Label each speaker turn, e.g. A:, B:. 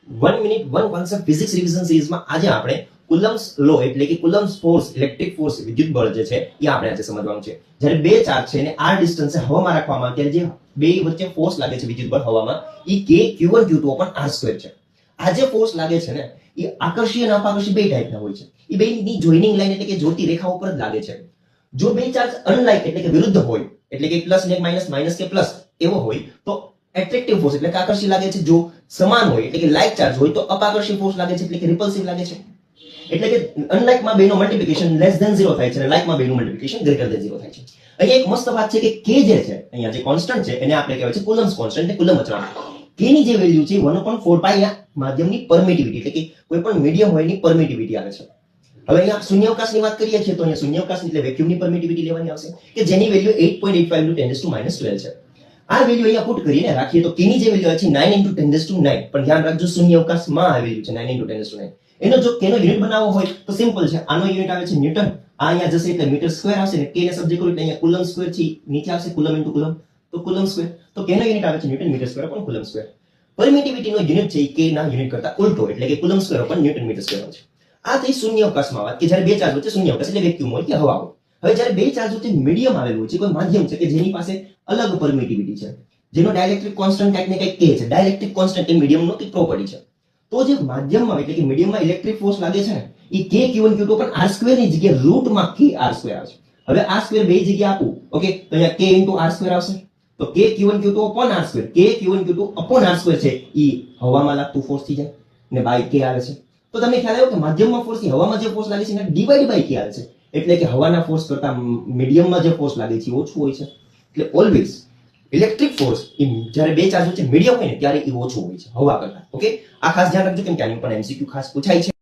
A: 1 minute 1 concept physics revision સિરીઝમાં આજે આપણે કુલમ્સ લો એટલે કે કુલમ્સ ફોર્સ ઇલેક્ટ્રિક ફોર્સ વિદ્યુત બળ જે છે એ આપણે આજે સમજવાનું છે. જ્યારે બે ચાર્જ છે અને r ડિસ્ટન્સે હવામાં રાખવામાં ત્યારે જે બે વચ્ચે ફોર્સ લાગે છે વિદ્યુત બળ હવામાં એ k q1 q2 upon r² છે. આ જે ફોર્સ લાગે છે ને એ આકર્ષીય અને અપાકર્ષી બે ટાઈપના હોય છે. એ બેની જોઈનિંગ લાઈન એટલે કે જોડતી રેખા ઉપર જ લાગે છે. જો બે ચાર્જ અનલાઇક એટલે કે વિરુદ્ધ હોય એટલે કે પ્લસ ને માઇનસ માઇનસ કે પ્લસ એવો હોય તો એટ્રેક્ટિવ ફોર્સ એટલે કે આકર્ષી લાગે છે. જો સમાન હોય એટલે કે લાઇક ચાર્જ હોય તો અપાકર્ષી ફોર્સ લાગે છે એટલે કે રિપલ્સિવ લાગે છે. એટલે કે અનલાઇક માં બેનો મલ્ટીપ્લિકેશન લેસ ધેન 0 થાય છે અને લાઇક માં બેનું મલ્ટીપ્લિકેશન ગ્રેટર ધેન 0 થાય છે. અહીંયા એક મસ્ત વાત છે કે k જે છે અહીંયા જે કોન્સ્ટન્ટ છે એને આપણે કહેવાય છે કુલમ્સ કોન્સ્ટન્ટ એટલે કુલમ અચળાંક. k ની જે વેલ્યુ છે 1/4 પાઈ આ માધ્યમની પરમિટિવિટી એટલે કે કોઈ પણ મીડિયમ હોય એની પરમિટિવિટી આવે છે. હવે અહીંયા શૂન્યાવકાશની વાત કરીએ છીએ તો અહીંયા શૂન્યાવકાશ એટલે વેક્યુમની પરમિટિવિટી લેવાની આવશે કે જેની વેલ્યુ 8.85 × 10⁻⁻12 છે. આ વેલ્યુ અહીંયા પુટ કરીને રાખીએ તો k ની જે વેલ્યુ છે 9 × 10⁹, પણ ધ્યાન રાખજો શૂન્યાવકાશમાં આ વેલ્યુ છે 9 × 10⁹. એનો જો k નો યુનિટ બનાવવો હોય તો સિમ્પલ છે. આનો યુનિટ આવે છે ન્યૂટન. આ અહીંયા જશે એટલે મીટર સ્ક્વેર આવશે ને k ને સબ્જેક્ટ કરું એટલે અહીંયા કુલમ સ્ક્વેર છે નીચે આવશે કુલમ * કુલમ તો કુલમ સ્ક્વેર. તો k નો યુનિટ આવે છે newton metre square upon coulomb square. Permittivity નો યુનિટ છે k ના યુનિટ કરતા ઉલટો એટલે કે coulomb square upon newton metre square આવે છે. આ થઈ શૂન્યાવકાશમાં વાત કે જ્યારે બે ચાર્જ વચ્ચે શૂન્યાવકાશ એટલે વેક્યુમ હોય કે હવા હોય. હવે જ્યારે બે ચાર્જ વચ્ચે મીડિયમ આવેલું છે કોઈ માધ્યમ છે કે જેની પાસે અલગ પરમિટિવિટી છે જેનો ડાઇલેક્ટ્રિક કોન્સ્ટન્ટ કંઈક ને કંઈક k છે. ડાઇલેક્ટ્રિક કોન્સ્ટન્ટ એ મીડિયમનો એક પ્રોપર્ટી છે. તો જે માધ્યમમાં એટલે કે મીડિયમમાં ઇલેક્ટ્રિક ફોર્સ લાગે છે ને એ k q1 q2 પણ r² ની જગ્યાએ રૂટમાં k r² આવશે. હવે આ સ્ક્વેર બે જગ્યાએ આપું ઓકે તો અહીંયા k * r² આવશે. તો k q1 q2 upon r², k q1 q2 upon r² છે એ હવામાં લાગતું ફોર્સ થઈ જાય ને બાય k આવે છે. તો તમને ખ્યાલ આવ્યો કે માધ્યમમાં ફોર્સ થી હવામાં જે ફોર્સ લાગે છે એને ડિવાઈડ બાય k આવે છે. એટલે કે હવાના ફોર્સ કરતા મીડિયમમાં જે ફોર્સ લાગે છે ઓછું હોય છે. એટલે ઓલવેઝ ઇલેક્ટ્રિક ફોર્સ જ્યારે બે ચાર્જ વચ્ચે મીડિયમ હોય ને ત્યારે એ ઓછું હોય છે હવા કરતા. ઓકે આ ખાસ ધ્યાન રાખજો કેમ કે આની પણ MCQ ખાસ પૂછાય છે.